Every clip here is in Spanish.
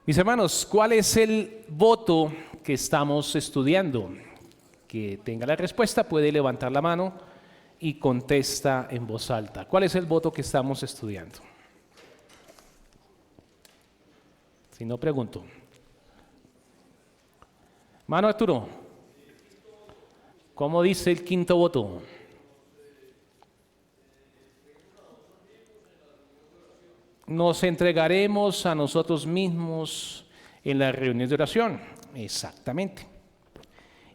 Mis hermanos, ¿cuál es el voto que estamos estudiando? Que tenga la respuesta puede levantar la mano y contesta en voz alta. ¿Cuál es el voto que estamos estudiando? Si no, pregunto. Mano Arturo, ¿cómo dice el quinto voto? Nos entregaremos a nosotros mismos en la reunión de oración. Exactamente.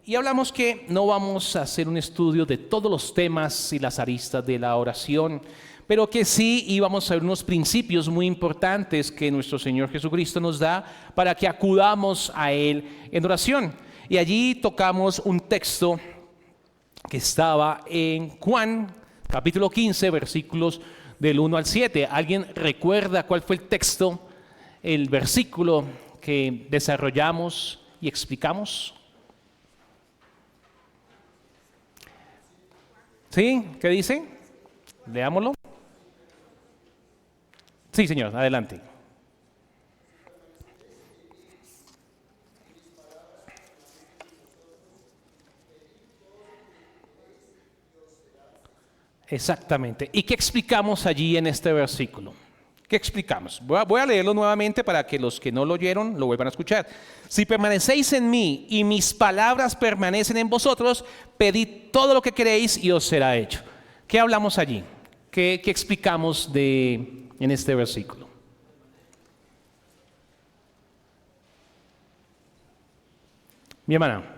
Y hablamos que no vamos a hacer un estudio de todos los temas y las aristas de la oración, pero que sí íbamos a ver unos principios muy importantes que nuestro Señor Jesucristo nos da para que acudamos a Él en oración. Y allí tocamos un texto que estaba en Juan, capítulo 15, versículos del 1 al 7. ¿Alguien recuerda cuál fue el texto, el versículo que desarrollamos y explicamos? ¿Sí? ¿Qué dice? Leámoslo. Sí, señor, adelante. Exactamente. ¿Y qué explicamos allí en este versículo? ¿Qué explicamos? Voy a leerlo nuevamente para que los que no lo oyeron lo vuelvan a escuchar. Si permanecéis en mí y mis palabras permanecen en vosotros, pedid todo lo que queréis y os será hecho. ¿Qué hablamos allí? ¿Qué explicamos en este versículo? Mi hermana.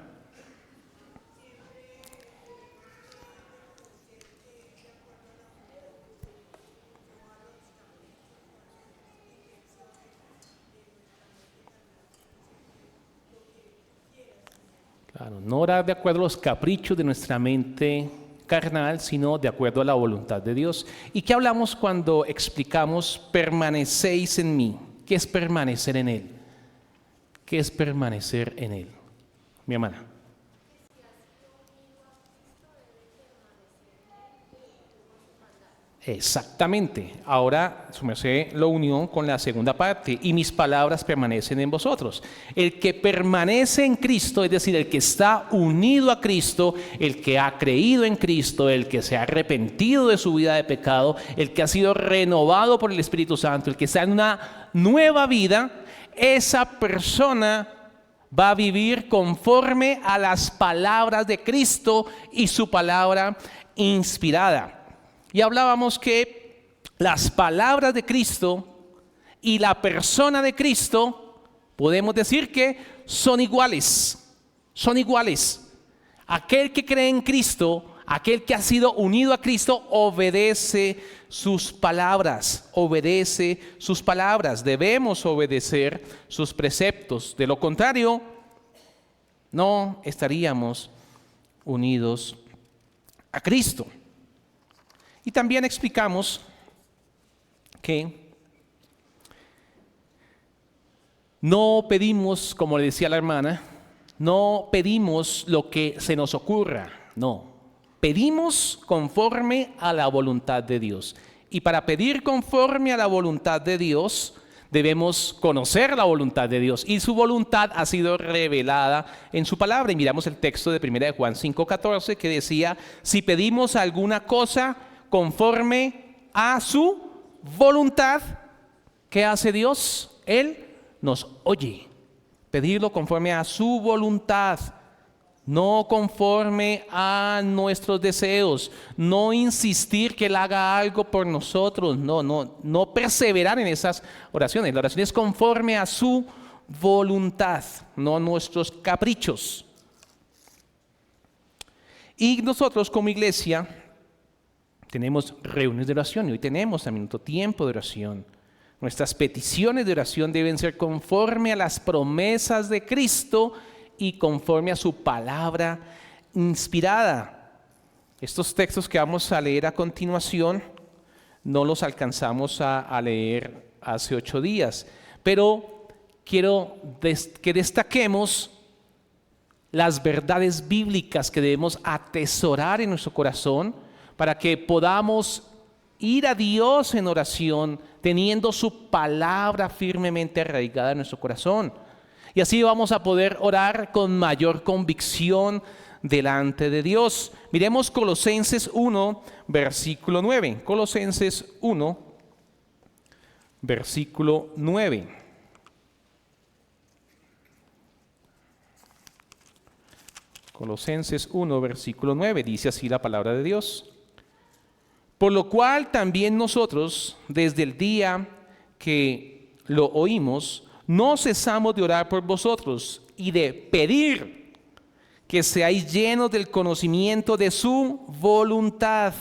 Claro, no orar de acuerdo a los caprichos de nuestra mente carnal, sino de acuerdo a la voluntad de Dios. ¿Y qué hablamos cuando explicamos permanecéis en mí? ¿Qué es permanecer en Él? ¿Qué es permanecer en Él? Mi hermana. Exactamente. Ahora su merced lo unió con la segunda parte. Y mis palabras permanecen en vosotros. El que permanece en Cristo, es decir, el que está unido a Cristo, el que ha creído en Cristo, el que se ha arrepentido de su vida de pecado, el que ha sido renovado por el Espíritu Santo, el que está en una nueva vida, esa persona va a vivir conforme a las palabras de Cristo y su palabra inspirada. Y hablábamos que las palabras de Cristo y la persona de Cristo, podemos decir que son iguales, son iguales. Aquel que cree en Cristo, aquel que ha sido unido a Cristo, obedece sus palabras, obedece sus palabras. Debemos obedecer sus preceptos. De lo contrario, no estaríamos unidos a Cristo. Y también explicamos que no pedimos, como le decía la hermana, no pedimos lo que se nos ocurra, no. Pedimos conforme a la voluntad de Dios. Y para pedir conforme a la voluntad de Dios, debemos conocer la voluntad de Dios. Y su voluntad ha sido revelada en su palabra. Y miramos el texto de 1 de Juan 5:14 que decía, si pedimos alguna cosa conforme a su voluntad, ¿qué hace Dios? Él nos oye. Pedirlo conforme a su voluntad, no conforme a nuestros deseos, no insistir que Él haga algo por nosotros, no perseverar en esas oraciones. La oración es conforme a su voluntad, no nuestros caprichos. Y nosotros como iglesia tenemos reuniones de oración y hoy tenemos también otro tiempo de oración. Nuestras peticiones de oración deben ser conforme a las promesas de Cristo y conforme a su palabra inspirada. Estos textos que vamos a leer a continuación no los alcanzamos a leer hace 8 días, pero quiero que destaquemos las verdades bíblicas que debemos atesorar en nuestro corazón para que podamos ir a Dios en oración, teniendo su palabra firmemente arraigada en nuestro corazón. Y así vamos a poder orar con mayor convicción delante de Dios. Miremos Colosenses 1, versículo 9. Colosenses 1, versículo 9. Colosenses 1, versículo 9. Dice así la palabra de Dios. Por lo cual también nosotros, desde el día que lo oímos, no cesamos de orar por vosotros y de pedir que seáis llenos del conocimiento de su voluntad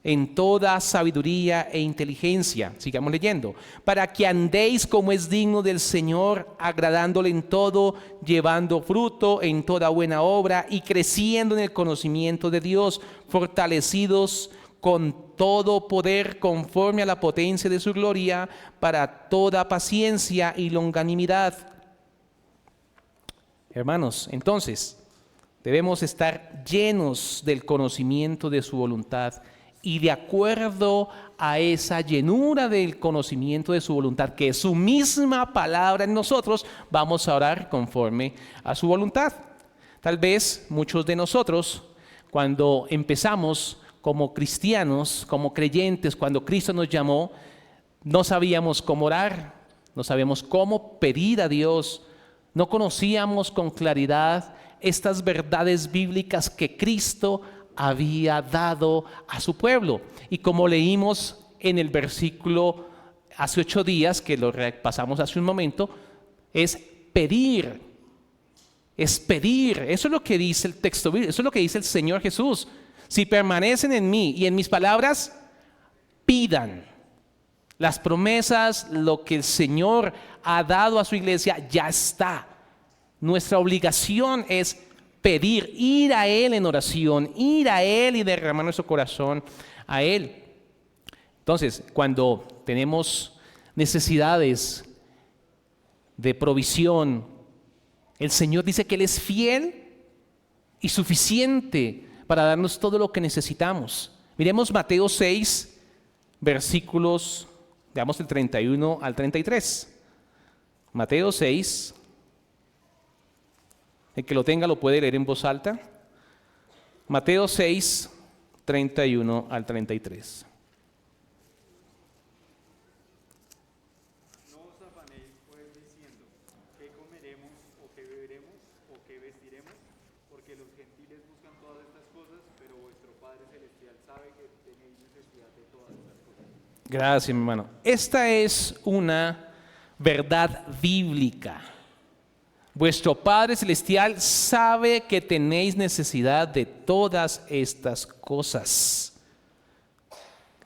en toda sabiduría e inteligencia. Sigamos leyendo. Para que andéis como es digno del Señor, agradándole en todo, llevando fruto en toda buena obra y creciendo en el conocimiento de Dios, fortalecidos con todo poder conforme a la potencia de su gloria, para toda paciencia y longanimidad. Hermanos, entonces, debemos estar llenos del conocimiento de su voluntad y de acuerdo a esa llenura del conocimiento de su voluntad, que es su misma palabra en nosotros, vamos a orar conforme a su voluntad. Tal vez muchos de nosotros, cuando empezamos como cristianos, como creyentes, cuando Cristo nos llamó, no sabíamos cómo orar, no sabíamos cómo pedir a Dios, no conocíamos con claridad estas verdades bíblicas que Cristo había dado a su pueblo. Y como leímos en el versículo hace 8 días, que lo repasamos hace un momento, es pedir. Es pedir. Eso es lo que dice el texto bíblico, eso es lo que dice el Señor Jesús. Si permanecen en mí y en mis palabras, pidan. Las promesas, lo que el Señor ha dado a su iglesia, ya está. Nuestra obligación es pedir, ir a Él en oración, ir a Él y derramar nuestro corazón a Él. Entonces, cuando tenemos necesidades de provisión, el Señor dice que Él es fiel y suficiente para darnos todo lo que necesitamos. Miremos Mateo 6, versículos, veamos del 31 al 33. Mateo 6, el que lo tenga lo puede leer en voz alta. Mateo 6, 31 al 33. No os afanéis pues diciendo, ¿qué comeremos o qué beberemos o qué vestiremos? Porque los gentiles buscan todas estas cosas, pero vuestro Padre Celestial sabe que tenéis necesidad de todas estas cosas. Gracias, mi hermano. Esta es una verdad bíblica. Vuestro Padre Celestial sabe que tenéis necesidad de todas estas cosas.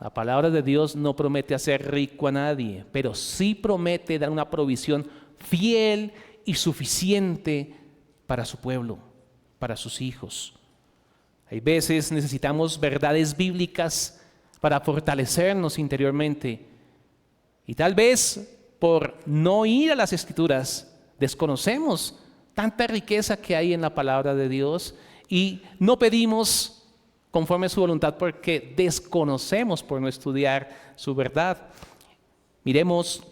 La palabra de Dios no promete hacer rico a nadie, pero sí promete dar una provisión fiel y suficiente para su pueblo, para sus hijos. Hay veces necesitamos verdades bíblicas para fortalecernos interiormente. Y tal vez por no ir a las Escrituras, desconocemos tanta riqueza que hay en la palabra de Dios y no pedimos conforme a su voluntad porque desconocemos por no estudiar su verdad. Miremos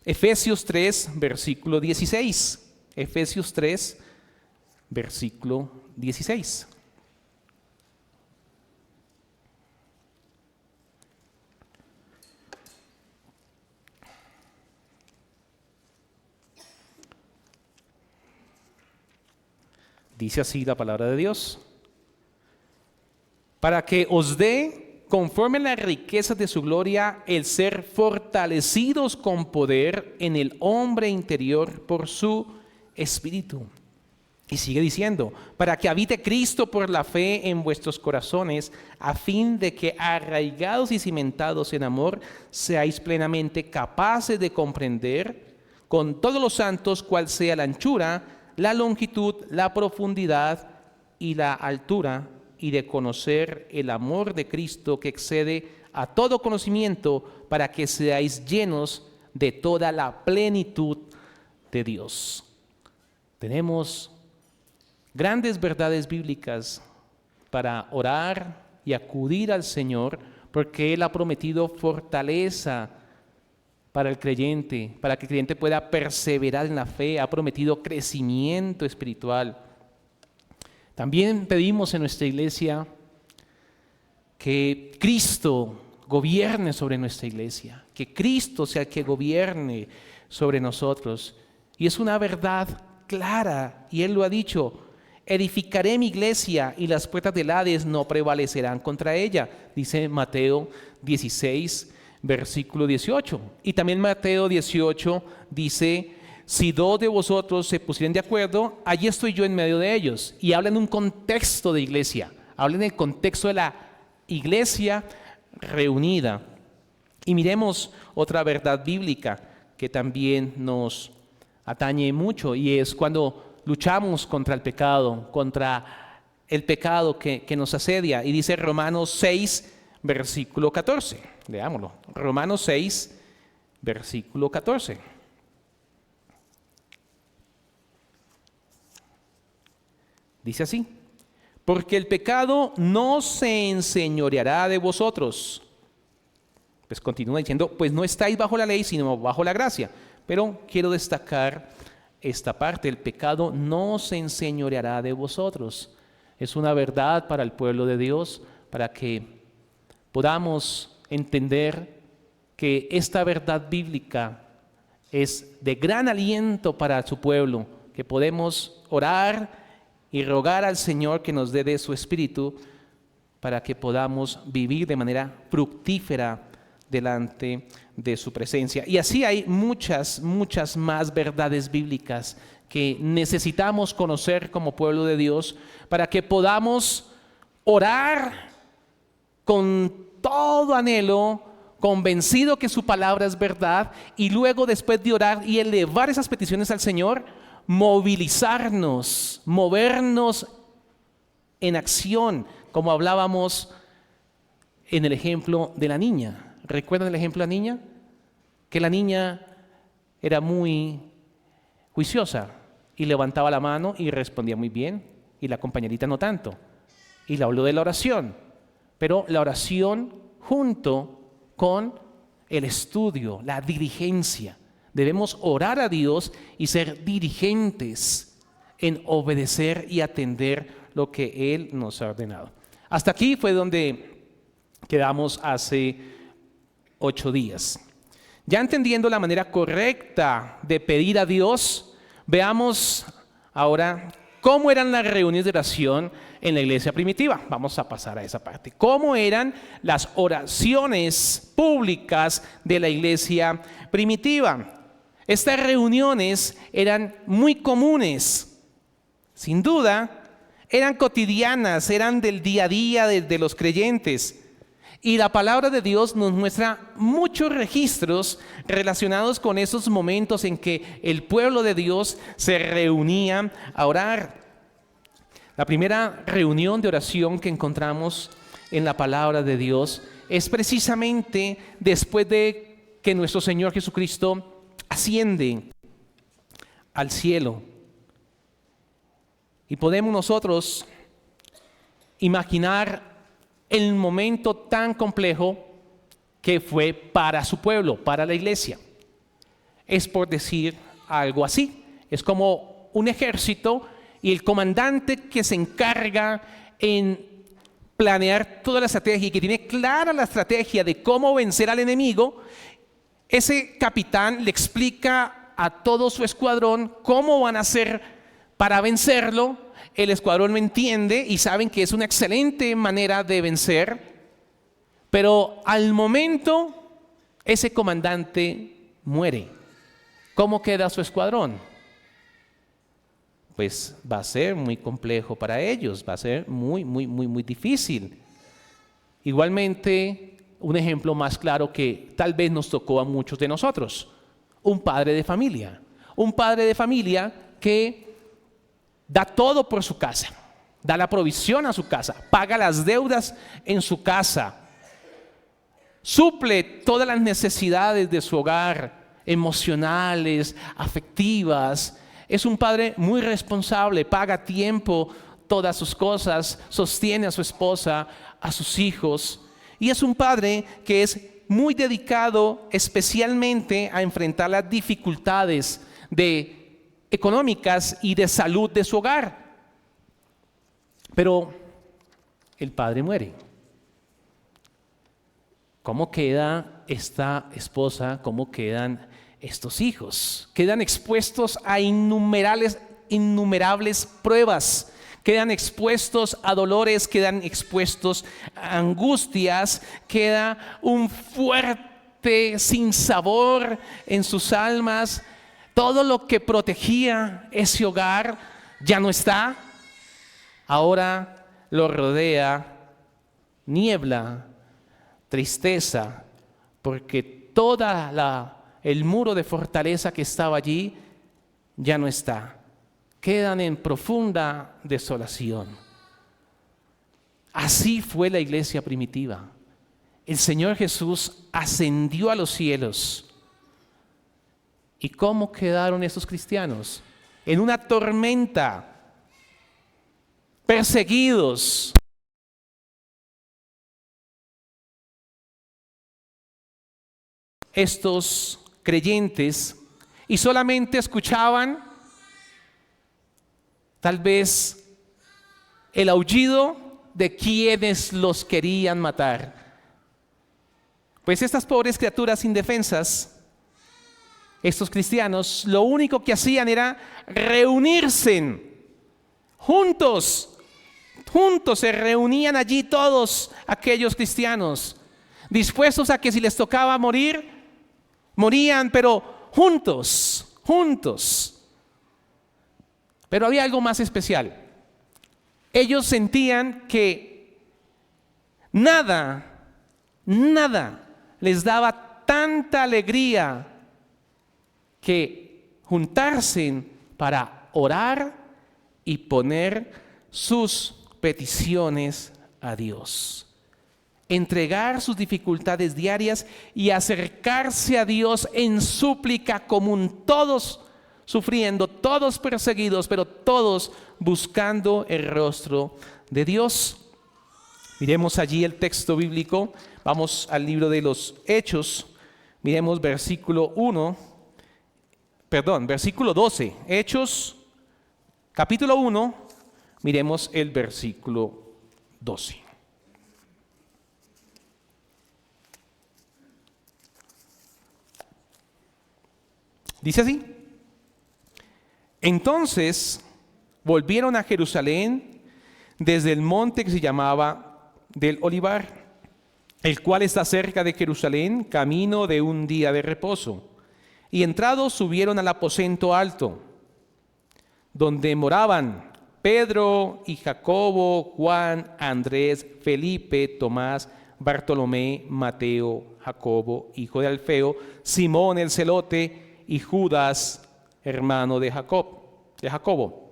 Efesios 3, versículo 16. Efesios 3, versículo 16. Dice así la palabra de Dios. Para que os dé, conforme a las riquezas de su gloria, el ser fortalecidos con poder en el hombre interior por su Espíritu. Y sigue diciendo, para que habite Cristo por la fe en vuestros corazones, a fin de que arraigados y cimentados en amor, seáis plenamente capaces de comprender con todos los santos cuál sea la anchura, la longitud, la profundidad y la altura, y de conocer el amor de Cristo que excede a todo conocimiento, para que seáis llenos de toda la plenitud de Dios. Tenemos grandes verdades bíblicas para orar y acudir al Señor, porque Él ha prometido fortaleza para el creyente, para que el creyente pueda perseverar en la fe, ha prometido crecimiento espiritual. También pedimos en nuestra iglesia que Cristo gobierne sobre nuestra iglesia, que Cristo sea el que gobierne sobre nosotros. Y es una verdad clara, y Él lo ha dicho: edificaré mi iglesia y las puertas del Hades no prevalecerán contra ella, dice Mateo 16, versículo 18. Y también Mateo 18 dice: si dos de vosotros se pusieren de acuerdo, allí estoy yo en medio de ellos. Y habla en un contexto de iglesia, habla en el contexto de la iglesia reunida. Y miremos otra verdad bíblica que también nos atañe mucho, y es cuando luchamos contra el pecado que nos asedia. Y dice Romanos 6, versículo 14. Leámoslo. Romanos 6, versículo 14. Dice así: porque el pecado no se enseñoreará de vosotros. Pues continúa diciendo: pues no estáis bajo la ley, sino bajo la gracia. Pero quiero destacar esta parte: el pecado no se enseñoreará de vosotros. Es una verdad para el pueblo de Dios, para que podamos entender que esta verdad bíblica es de gran aliento para su pueblo, que podemos orar y rogar al Señor que nos dé de su Espíritu para que podamos vivir de manera fructífera delante de su presencia. Y así hay muchas más verdades bíblicas que necesitamos conocer como pueblo de Dios para que podamos orar con todo anhelo, convencido que su palabra es verdad, y luego, después de orar y elevar esas peticiones al Señor, movilizarnos, movernos en acción, como hablábamos en el ejemplo de la niña. ¿Recuerdan el ejemplo de la niña? Que la niña era muy juiciosa y levantaba la mano y respondía muy bien, y la compañerita no tanto. Y le habló de la oración, pero la oración junto con el estudio, la diligencia. Debemos orar a Dios y ser diligentes en obedecer y atender lo que Él nos ha ordenado. Hasta aquí fue donde quedamos hace 8 días. Ya entendiendo la manera correcta de pedir a Dios, veamos ahora cómo eran las reuniones de oración en la iglesia primitiva. Vamos a pasar a esa parte. ¿Cómo eran las oraciones públicas de la iglesia primitiva? Estas reuniones eran muy comunes, sin duda, eran cotidianas, eran del día a día de los creyentes. Y la palabra de Dios nos muestra muchos registros relacionados con esos momentos en que el pueblo de Dios se reunía a orar. La primera reunión de oración que encontramos en la palabra de Dios es precisamente después de que nuestro Señor Jesucristo asciende al cielo. Y podemos nosotros imaginar el momento tan complejo que fue para su pueblo, para la iglesia. Es por decir algo así. Es como un ejército y el comandante que se encarga en planear toda la estrategia y que tiene clara la estrategia de cómo vencer al enemigo. Ese capitán le explica a todo su escuadrón cómo van a hacer para vencerlo. El escuadrón lo entiende y saben que es una excelente manera de vencer, pero al momento ese comandante muere. ¿Cómo queda su escuadrón? Pues va a ser muy complejo para ellos, va a ser muy difícil. Igualmente, un ejemplo más claro que tal vez nos tocó a muchos de nosotros: un padre de familia. Un padre de familia que da todo por su casa, da la provisión a su casa, paga las deudas en su casa, suple todas las necesidades de su hogar, emocionales, afectivas. Es un padre muy responsable, paga a tiempo todas sus cosas, sostiene a su esposa, a sus hijos. Y es un padre que es muy dedicado especialmente a enfrentar las dificultades económicas y de salud de su hogar. Pero el padre muere. ¿Cómo queda esta esposa? ¿Cómo quedan estos hijos? Quedan expuestos a innumerables pruebas. Quedan expuestos a dolores, quedan expuestos a angustias, queda un fuerte sinsabor en sus almas. Todo lo que protegía ese hogar ya no está. Ahora lo rodea niebla, tristeza, porque el muro de fortaleza que estaba allí ya no está. Quedan en profunda desolación. Así fue la iglesia primitiva. El Señor Jesús ascendió a los cielos. ¿Y cómo quedaron esos cristianos? En una tormenta, perseguidos. Estos creyentes, y solamente escuchaban tal vez el aullido de quienes los querían matar. Pues estas pobres criaturas indefensas, estos cristianos, lo único que hacían era reunirse juntos se reunían allí todos aquellos cristianos, dispuestos a que si les tocaba morir, morían, pero juntos. Pero había algo más especial. Ellos sentían que nada les daba tanta alegría que juntarse para orar y poner sus peticiones a Dios. Entregar sus dificultades diarias y acercarse a Dios en súplica común, todos sufriendo, todos perseguidos, pero todos buscando el rostro de Dios. Miremos allí el texto bíblico. Vamos al libro de los Hechos. Miremos versículo 12. Hechos, capítulo 1. Miremos el versículo 12. Dice así: entonces volvieron a Jerusalén desde el monte que se llamaba del Olivar, el cual está cerca de Jerusalén, camino de un día de reposo. Y entrados subieron al aposento alto, donde moraban Pedro y Jacobo, Juan, Andrés, Felipe, Tomás, Bartolomé, Mateo, Jacobo, hijo de Alfeo, Simón el celote, y Judas, hermano de Jacobo.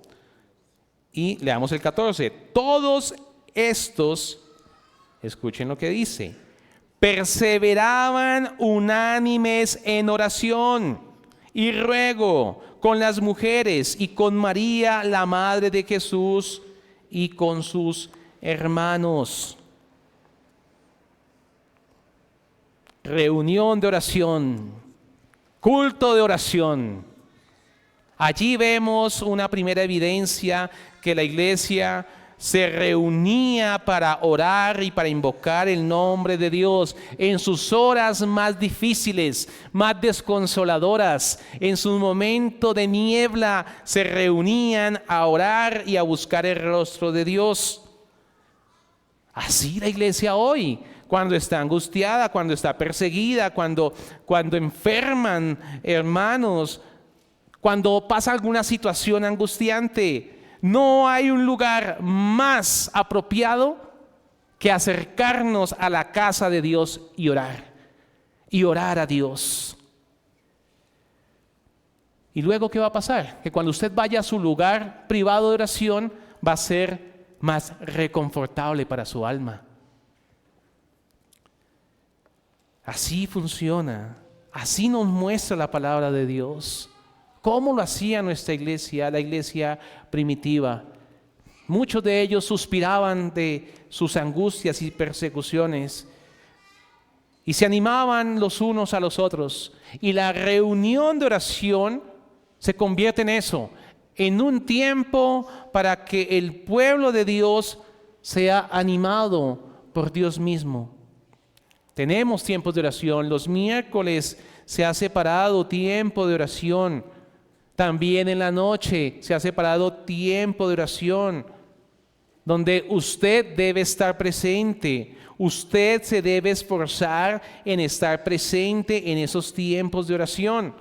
Y leamos el 14. Todos estos, escuchen lo que dice, perseveraban unánimes en oración y ruego con las mujeres y con María, la madre de Jesús, y con sus hermanos. Reunión de oración. Culto de oración. Allí vemos una primera evidencia que la iglesia se reunía para orar y para invocar el nombre de Dios en sus horas más difíciles, más desconsoladoras. En su momento de niebla se reunían a orar y a buscar el rostro de Dios. Así la iglesia hoy, cuando está angustiada, cuando está perseguida, cuando enferman hermanos, cuando pasa alguna situación angustiante, no hay un lugar más apropiado que acercarnos a la casa de Dios y orar a Dios. Y luego, ¿qué va a pasar? Que cuando usted vaya a su lugar privado de oración, va a ser más reconfortable para su alma. Así funciona, así nos muestra la palabra de Dios. ¿Cómo lo hacía nuestra iglesia, la iglesia primitiva? Muchos de ellos suspiraban de sus angustias y persecuciones y se animaban los unos a los otros. Y la reunión de oración se convierte en eso, en un tiempo para que el pueblo de Dios sea animado por Dios mismo. Tenemos tiempos de oración. Los miércoles se ha separado tiempo de oración. También en la noche se ha separado tiempo de oración, donde usted debe estar presente. Usted se debe esforzar en estar presente en esos tiempos de oración.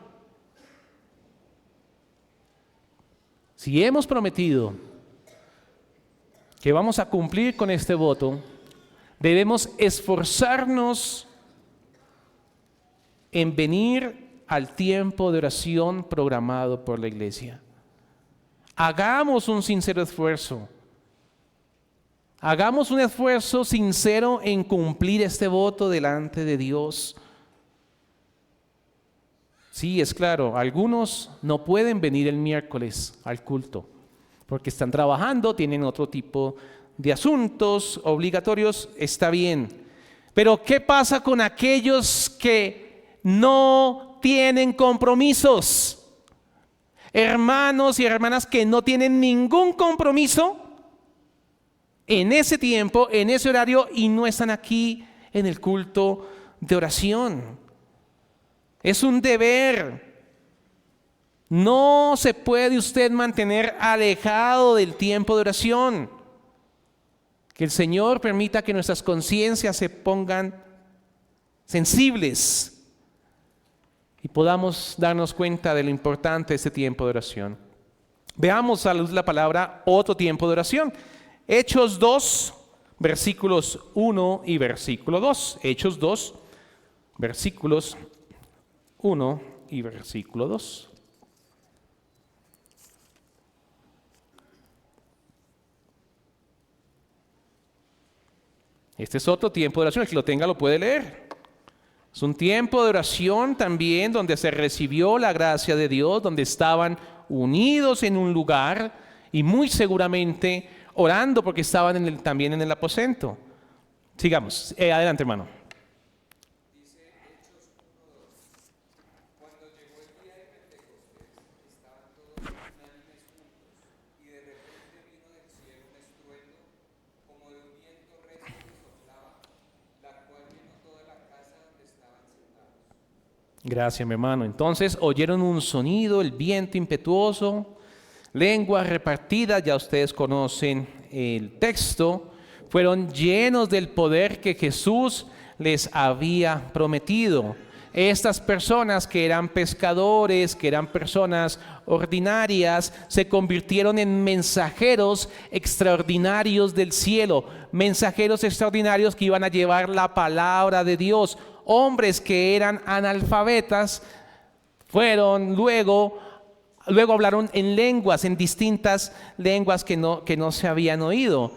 Si hemos prometido que vamos a cumplir con este voto, debemos esforzarnos en venir al tiempo de oración programado por la iglesia. Hagamos un sincero esfuerzo. Hagamos un esfuerzo sincero en cumplir este voto delante de Dios. Sí, es claro, algunos no pueden venir el miércoles al culto porque están trabajando, tienen otro tipo de asuntos obligatorios, está bien. Pero ¿qué pasa con aquellos que no tienen compromisos? Hermanos y hermanas que no tienen ningún compromiso en ese tiempo, en ese horario, y no están aquí en el culto de oración. Es un deber. No se puede usted mantener alejado del tiempo de oración. Que el Señor permita que nuestras conciencias se pongan sensibles y podamos darnos cuenta de lo importante de este tiempo de oración. Veamos a la luz de la palabra otro tiempo de oración. Hechos 2, versículos 1 y versículo 2. Hechos 2, versículos 1 y versículo 2. Este es otro tiempo de oración. El que lo tenga lo puede leer. Es un tiempo de oración también donde se recibió la gracia de Dios, donde estaban unidos en un lugar y muy seguramente orando porque estaban también en el aposento. Sigamos. Adelante, hermano. Dice Hechos 1:2. Cuando llegó el día de Pentecostés, estaban todos unánimes juntos, y de repente vino del cielo un estruendo, como de un viento recio que soplaba, la cual llenó toda la casa donde estaban sentados. Gracias, mi hermano. Entonces oyeron un sonido, el viento impetuoso, lenguas repartidas, ya ustedes conocen el texto, fueron llenos del poder que Jesús les había prometido. Estas personas que eran pescadores, que eran personas ordinarias, se convirtieron en mensajeros extraordinarios del cielo, mensajeros extraordinarios que iban a llevar la palabra de Dios. Hombres que eran analfabetas fueron luego hablaron en lenguas, en distintas lenguas que no se habían oído.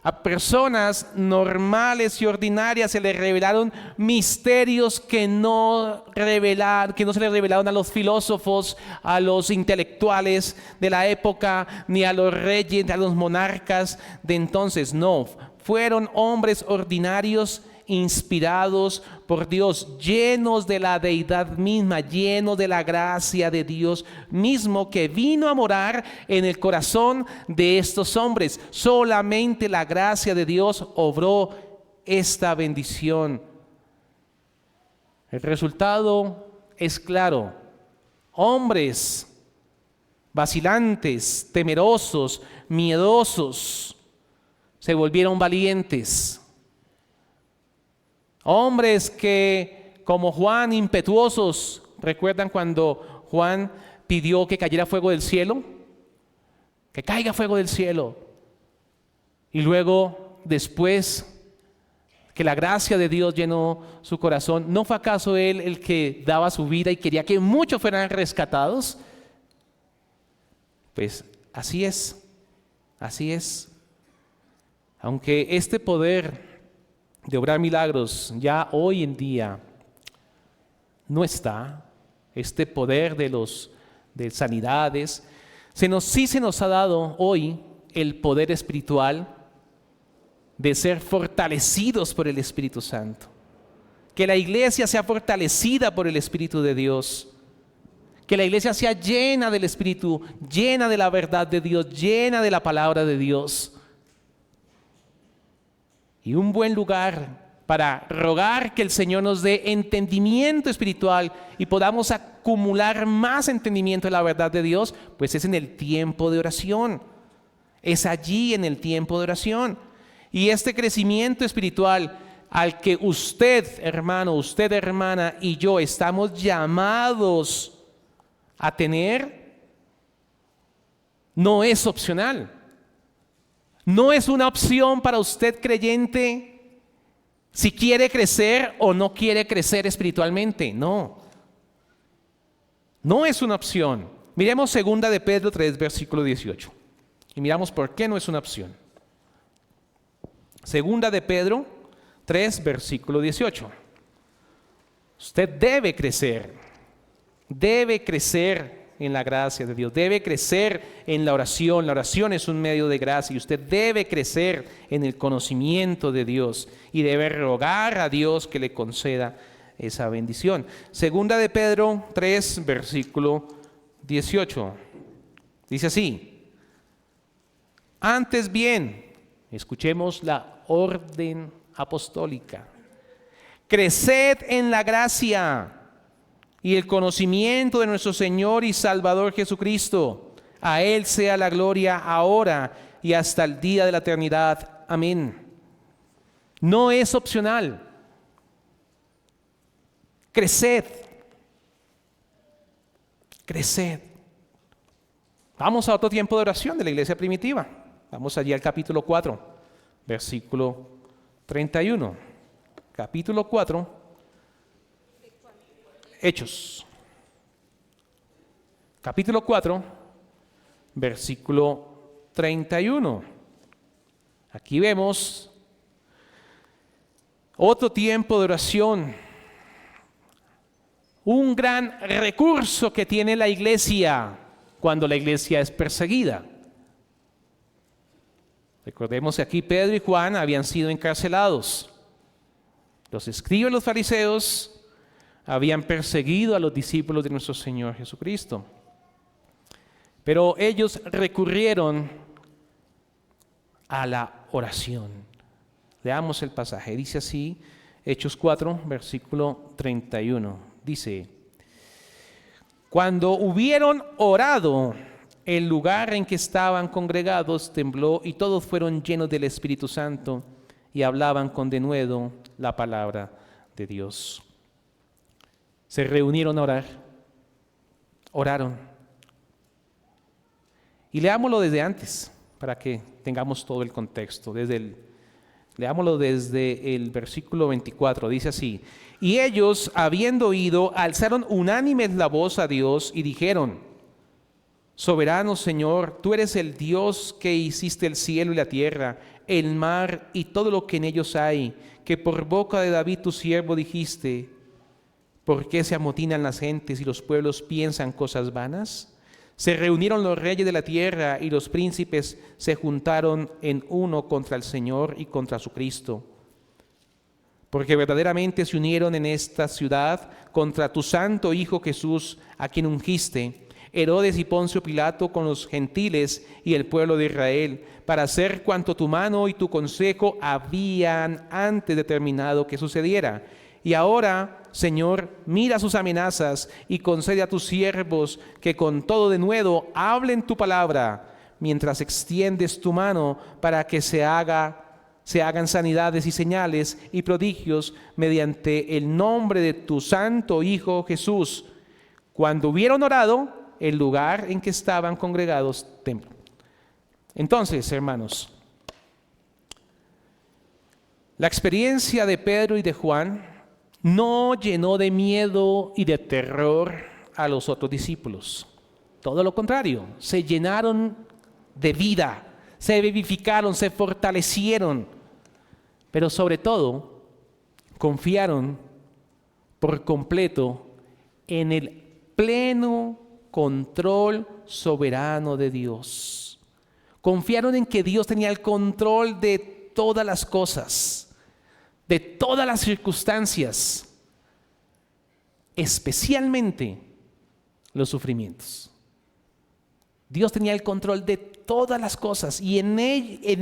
A personas normales y ordinarias se les revelaron misterios que no se les revelaron a los filósofos, a los intelectuales de la época, ni a los reyes, ni a los monarcas de entonces. No, fueron hombres ordinarios inspirados por Dios, llenos de la deidad misma, llenos de la gracia de Dios mismo que vino a morar en el corazón de estos hombres. Solamente la gracia de Dios obró esta bendición. El resultado es claro. Hombres vacilantes, temerosos, miedosos, se volvieron valientes. Hombres que, como Juan, impetuosos. ¿Recuerdan cuando Juan pidió que cayera fuego del cielo? Que caiga fuego del cielo. Y luego, después que la gracia de Dios llenó su corazón, ¿no fue acaso él el que daba su vida y quería que muchos fueran rescatados? Pues así es, así es. Aunque este poder de obrar milagros ya hoy en día no está, este poder de sanidades, sí se nos ha dado hoy el poder espiritual de ser fortalecidos por el Espíritu Santo. Que la iglesia sea fortalecida por el Espíritu de Dios. Que la iglesia sea llena del Espíritu, llena de la verdad de Dios, llena de la palabra de Dios. Y un buen lugar para rogar que el Señor nos dé entendimiento espiritual y podamos acumular más entendimiento de la verdad de Dios, pues es en el tiempo de oración. Es allí en el tiempo de oración. Y este crecimiento espiritual al que usted, hermano, usted, hermana, y yo estamos llamados a tener, no es opcional. No es una opción para usted creyente si quiere crecer o no quiere crecer espiritualmente. No. No es una opción. Miremos 2 de Pedro 3, versículo 18. Y miramos por qué no es una opción. 2 de Pedro 3, versículo 18. Usted debe crecer en la gracia de Dios, debe crecer en la oración. La oración es un medio de gracia y usted debe crecer en el conocimiento de Dios y debe rogar a Dios que le conceda esa bendición. 2 de Pedro 3, versículo 18. Dice así: antes bien, escuchemos la orden apostólica. Creced en la gracia y el conocimiento de nuestro Señor y Salvador Jesucristo. A Él sea la gloria ahora y hasta el día de la eternidad. Amén. No es opcional. Creced. Creced. Vamos a otro tiempo de oración de la iglesia primitiva. Vamos allí al capítulo 4, versículo 31. Capítulo 4. Hechos, capítulo 4, versículo 31. Aquí vemos otro tiempo de oración, un gran recurso que tiene la iglesia cuando la iglesia es perseguida. Recordemos que aquí Pedro y Juan habían sido encarcelados. Los escribas y los fariseos habían perseguido a los discípulos de nuestro Señor Jesucristo. Pero ellos recurrieron a la oración. Leamos el pasaje. Dice así, Hechos 4, versículo 31. Dice: cuando hubieron orado, el lugar en que estaban congregados tembló y todos fueron llenos del Espíritu Santo y hablaban con denuedo la palabra de Dios. Se reunieron a orar, oraron. Y leámoslo desde antes, para que tengamos todo el contexto. Leámoslo desde el versículo 24, dice así: y ellos, habiendo oído, alzaron unánimes la voz a Dios y dijeron: soberano Señor, tú eres el Dios que hiciste el cielo y la tierra, el mar y todo lo que en ellos hay, que por boca de David tu siervo dijiste: ¿por qué se amotinan las gentes y los pueblos piensan cosas vanas? Se reunieron los reyes de la tierra y los príncipes se juntaron en uno contra el Señor y contra su Cristo. Porque verdaderamente se unieron en esta ciudad contra tu santo Hijo Jesús, a quien ungiste, Herodes y Poncio Pilato con los gentiles y el pueblo de Israel, para hacer cuanto tu mano y tu consejo habían antes determinado que sucediera. Y ahora, Señor, mira sus amenazas y concede a tus siervos que con todo denuedo hablen tu palabra, mientras extiendes tu mano para que se hagan sanidades y señales y prodigios mediante el nombre de tu santo Hijo Jesús. Cuando hubieron orado, el lugar en que estaban congregados tembló. Entonces, hermanos, la experiencia de Pedro y de Juan no llenó de miedo y de terror a los otros discípulos. Todo lo contrario, se llenaron de vida, se vivificaron, se fortalecieron, pero sobre todo confiaron por completo en el pleno control soberano de Dios. Confiaron en que Dios tenía el control de todas las cosas, de todas las circunstancias, especialmente los sufrimientos. Dios tenía el control de todas las cosas y en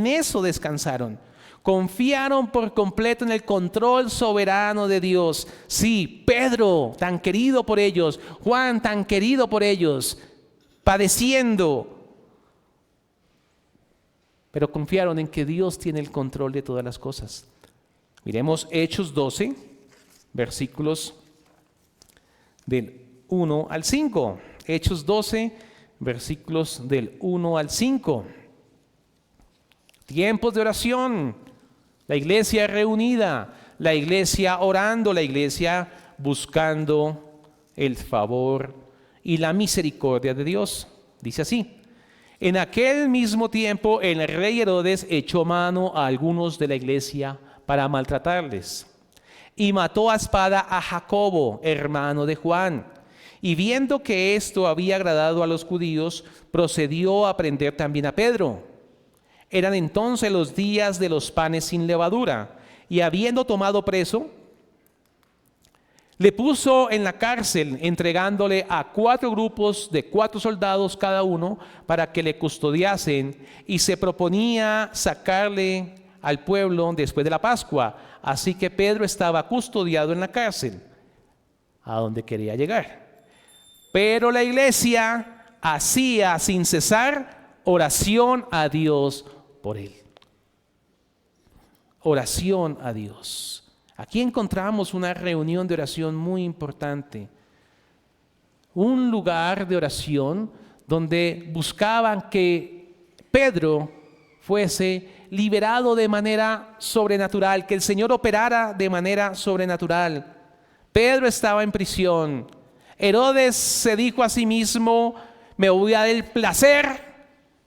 eso descansaron. Confiaron por completo en el control soberano de Dios. Sí, Pedro, tan querido por ellos, Juan, tan querido por ellos, padeciendo. Pero confiaron en que Dios tiene el control de todas las cosas. Miremos Hechos 12, versículos del 1 al 5. Hechos 12, versículos del 1 al 5. Tiempos de oración, la iglesia reunida, la iglesia orando, la iglesia buscando el favor y la misericordia de Dios. Dice así: en aquel mismo tiempo el rey Herodes echó mano a algunos de la iglesia para maltratarles y mató a espada a Jacobo, hermano de Juan. Y viendo que esto había agradado a los judíos, procedió a prender también a Pedro. Eran entonces los días de los panes sin levadura, y habiendo tomado preso, le puso en la cárcel, entregándole a 4 grupos de 4 soldados cada uno para que le custodiasen, y se proponía sacarle al pueblo después de la Pascua. Así que Pedro estaba custodiado en la cárcel, a donde quería llegar. Pero la iglesia hacía sin cesar oración a Dios por él. Oración a Dios. Aquí encontramos una reunión de oración muy importante. Un lugar de oración donde buscaban que Pedro fuese liberado de manera sobrenatural, que el Señor operara de manera sobrenatural. Pedro estaba en prisión. Herodes se dijo a sí mismo: me voy a dar el placer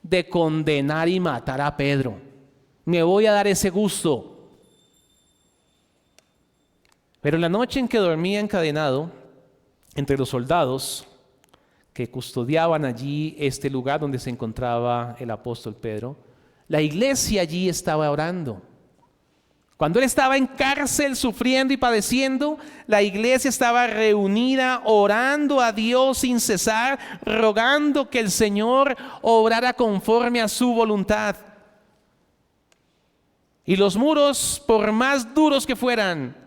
de condenar y matar a Pedro. Me voy a dar ese gusto. Pero en la noche en que dormía encadenado entre los soldados que custodiaban allí este lugar donde se encontraba el apóstol Pedro, la iglesia allí estaba orando. Cuando él estaba en cárcel sufriendo y padeciendo, la iglesia estaba reunida orando a Dios sin cesar, rogando que el Señor obrara conforme a su voluntad. Y los muros, por más duros que fueran,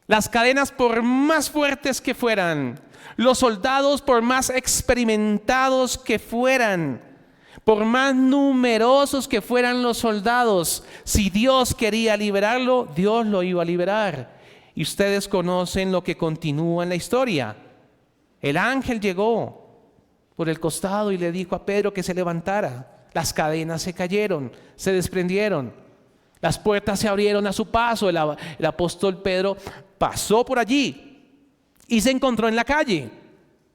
las cadenas por más fuertes que fueran, los soldados por más experimentados que fueran, por más numerosos que fueran los soldados, si Dios quería liberarlo, Dios lo iba a liberar. Y ustedes conocen lo que continúa en la historia. El ángel llegó por el costado y le dijo a Pedro que se levantara. Las cadenas se cayeron, se desprendieron. Las puertas se abrieron a su paso. El apóstol Pedro pasó por allí y se encontró en la calle,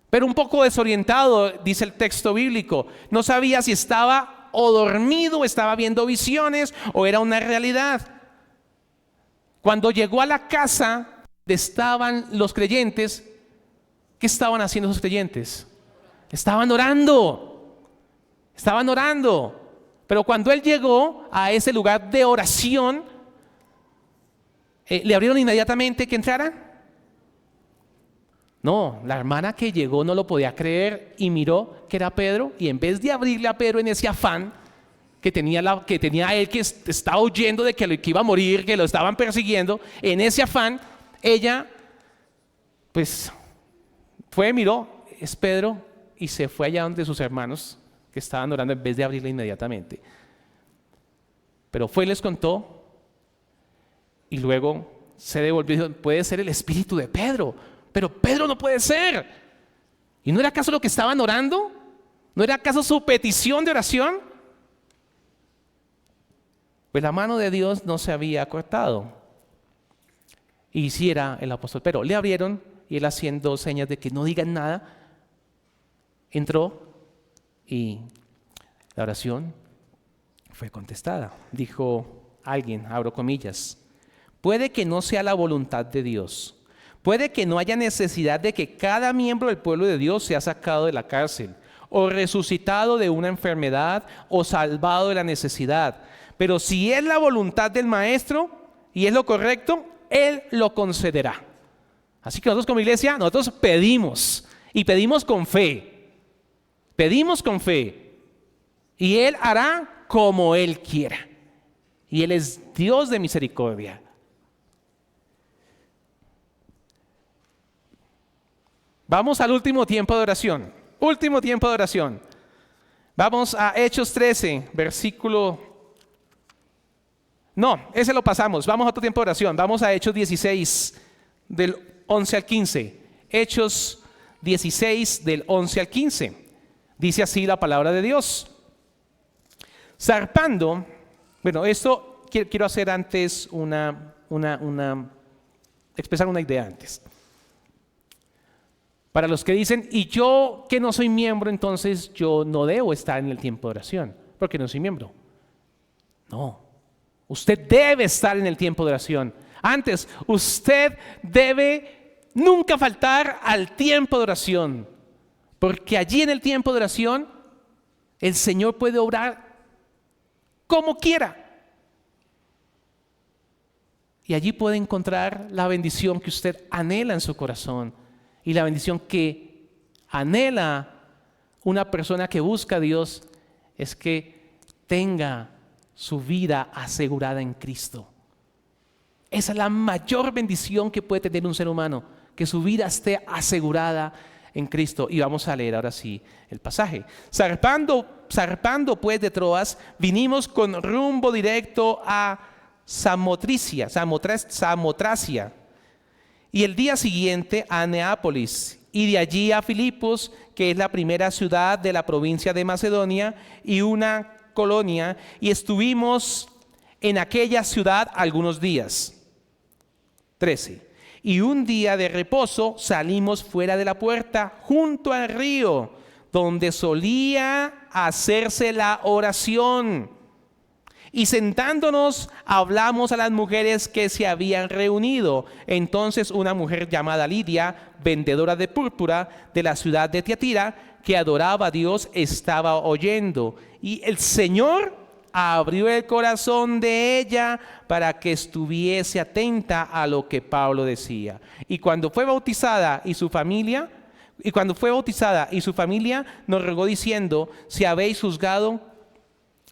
pero un poco desorientado, dice el texto bíblico. No sabía si estaba o dormido, estaba viendo visiones o era una realidad. Cuando llegó a la casa donde estaban los creyentes, ¿qué estaban haciendo esos creyentes? Estaban orando. Estaban orando. Pero cuando él llegó a ese lugar de oración, ¿le abrieron inmediatamente que entrara? No, la hermana que llegó no lo podía creer y miró que era Pedro, y en vez de abrirle a Pedro en ese afán que tenía él, que estaba huyendo de que iba a morir, que lo estaban persiguiendo, en ese afán, ella pues fue, miró, es Pedro, y se fue allá donde sus hermanos que estaban orando en vez de abrirle inmediatamente. Pero fue y les contó, y luego se devolvió. Puede ser el espíritu de Pedro, pero Pedro no puede ser. ¿Y no era acaso lo que estaban orando? ¿No era acaso su petición de oración? Pues la mano de Dios no se había cortado. Y si era el apóstol Pedro. Le abrieron y él, haciendo señas de que no digan nada, entró y la oración fue contestada. Dijo alguien, abro comillas: puede que no sea la voluntad de Dios. Puede que no haya necesidad de que cada miembro del pueblo de Dios sea sacado de la cárcel o resucitado de una enfermedad, o salvado de la necesidad. Pero si es la voluntad del Maestro y es lo correcto, Él lo concederá. Así que nosotros como iglesia, nosotros pedimos, y pedimos con fe. Pedimos con fe. Y Él hará como Él quiera. Y Él es Dios de misericordia. Vamos al último tiempo de oración. Último tiempo de oración. Vamos a Hechos 13, versículo... No, ese lo pasamos. Vamos a otro tiempo de oración. Vamos a Hechos 16, del 11 al 15. Hechos 16, del 11 al 15. Dice así la palabra de Dios. Zarpando, bueno, esto quiero hacer antes expresar una idea antes. Para los que dicen, y yo que no soy miembro, entonces yo no debo estar en el tiempo de oración, porque no soy miembro. No, usted debe estar en el tiempo de oración. Antes, usted debe nunca faltar al tiempo de oración, porque allí en el tiempo de oración, el Señor puede obrar como quiera. Y allí puede encontrar la bendición que usted anhela en su corazón. Y la bendición que anhela una persona que busca a Dios es que tenga su vida asegurada en Cristo. Esa es la mayor bendición que puede tener un ser humano, que su vida esté asegurada en Cristo. Y vamos a leer ahora sí el pasaje. Zarpando pues de Troas, vinimos con rumbo directo a Samotracia. Y el día siguiente a Neápolis, y de allí a Filipos, que es la primera ciudad de la provincia de Macedonia y una colonia, y estuvimos en aquella ciudad algunos días. 13. Y un día de reposo salimos fuera de la puerta, junto al río, donde solía hacerse la oración. Y sentándonos, hablamos a las mujeres que se habían reunido. Entonces una mujer llamada Lidia, vendedora de púrpura de la ciudad de Tiatira, que adoraba a Dios, estaba oyendo. Y el Señor abrió el corazón de ella para que estuviese atenta a lo que Pablo decía. Y cuando fue bautizada y su familia nos rogó diciendo, si habéis juzgado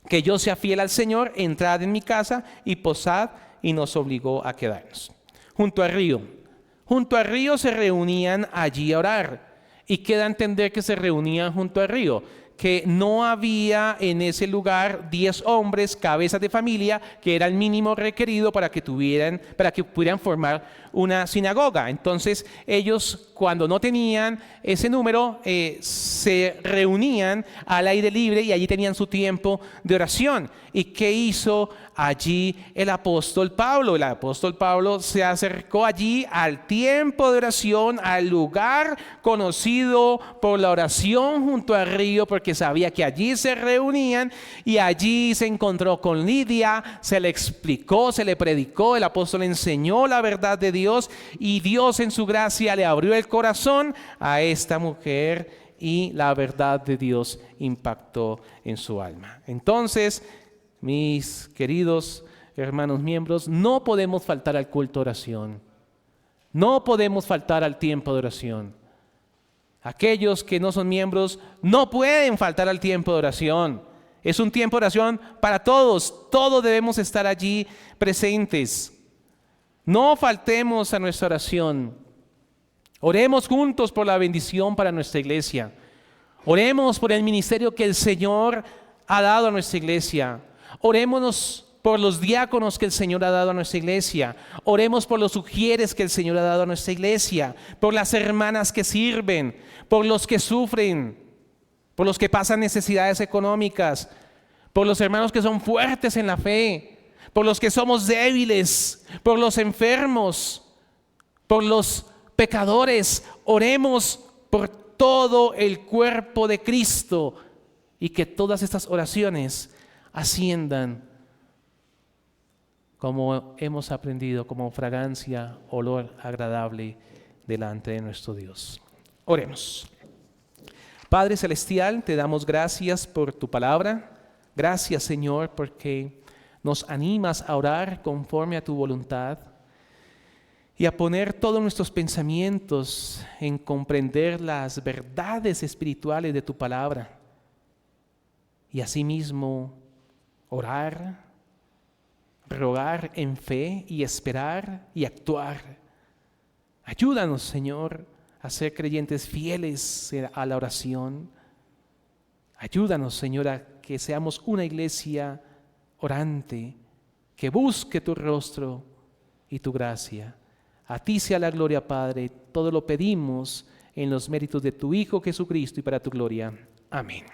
que yo sea fiel al Señor, entrad en mi casa y posad, y nos obligó a quedarnos. Junto al río se reunían allí a orar. Y queda a entender que se reunían junto al río, que no había en ese lugar 10 hombres, cabezas de familia, que era el mínimo requerido para que pudieran formar una sinagoga. Entonces ellos, cuando no tenían ese número, se reunían al aire libre y allí tenían su tiempo de oración. ¿Y qué hizo allí el apóstol Pablo? El apóstol Pablo se acercó allí al tiempo de oración, al lugar conocido por la oración junto al río, porque sabía que allí se reunían, y allí se encontró con Lidia, se le explicó, se le predicó, el apóstol le enseñó la verdad de Dios, y Dios en su gracia le abrió el corazón a esta mujer, y la verdad de Dios impactó en su alma. Entonces, mis queridos hermanos miembros, no podemos faltar al culto de oración. No podemos faltar al tiempo de oración. Aquellos que no son miembros no pueden faltar al tiempo de oración. Es un tiempo de oración para todos. Todos debemos estar allí presentes. No faltemos a nuestra oración. Oremos juntos por la bendición para nuestra iglesia. Oremos por el ministerio que el Señor ha dado a nuestra iglesia. Orémonos por los diáconos que el Señor ha dado a nuestra iglesia. Oremos por los sugieres que el Señor ha dado a nuestra iglesia. Por las hermanas que sirven. Por los que sufren. Por los que pasan necesidades económicas. Por los hermanos que son fuertes en la fe. Por los que somos débiles. Por los enfermos. Por los pecadores. Oremos por todo el cuerpo de Cristo. Y que todas estas oraciones asciendan, como hemos aprendido, como fragancia, olor agradable delante de nuestro Dios. Oremos. Padre Celestial, te damos gracias por tu palabra. Gracias, Señor, porque nos animas a orar conforme a tu voluntad y a poner todos nuestros pensamientos en comprender las verdades espirituales de tu palabra. Y asimismo, orar, rogar en fe y esperar y actuar. Ayúdanos, Señor, a ser creyentes fieles a la oración. Ayúdanos, Señor, a que seamos una iglesia orante, que busque tu rostro y tu gracia. A ti sea la gloria, Padre. Todo lo pedimos en los méritos de tu Hijo Jesucristo y para tu gloria. Amén.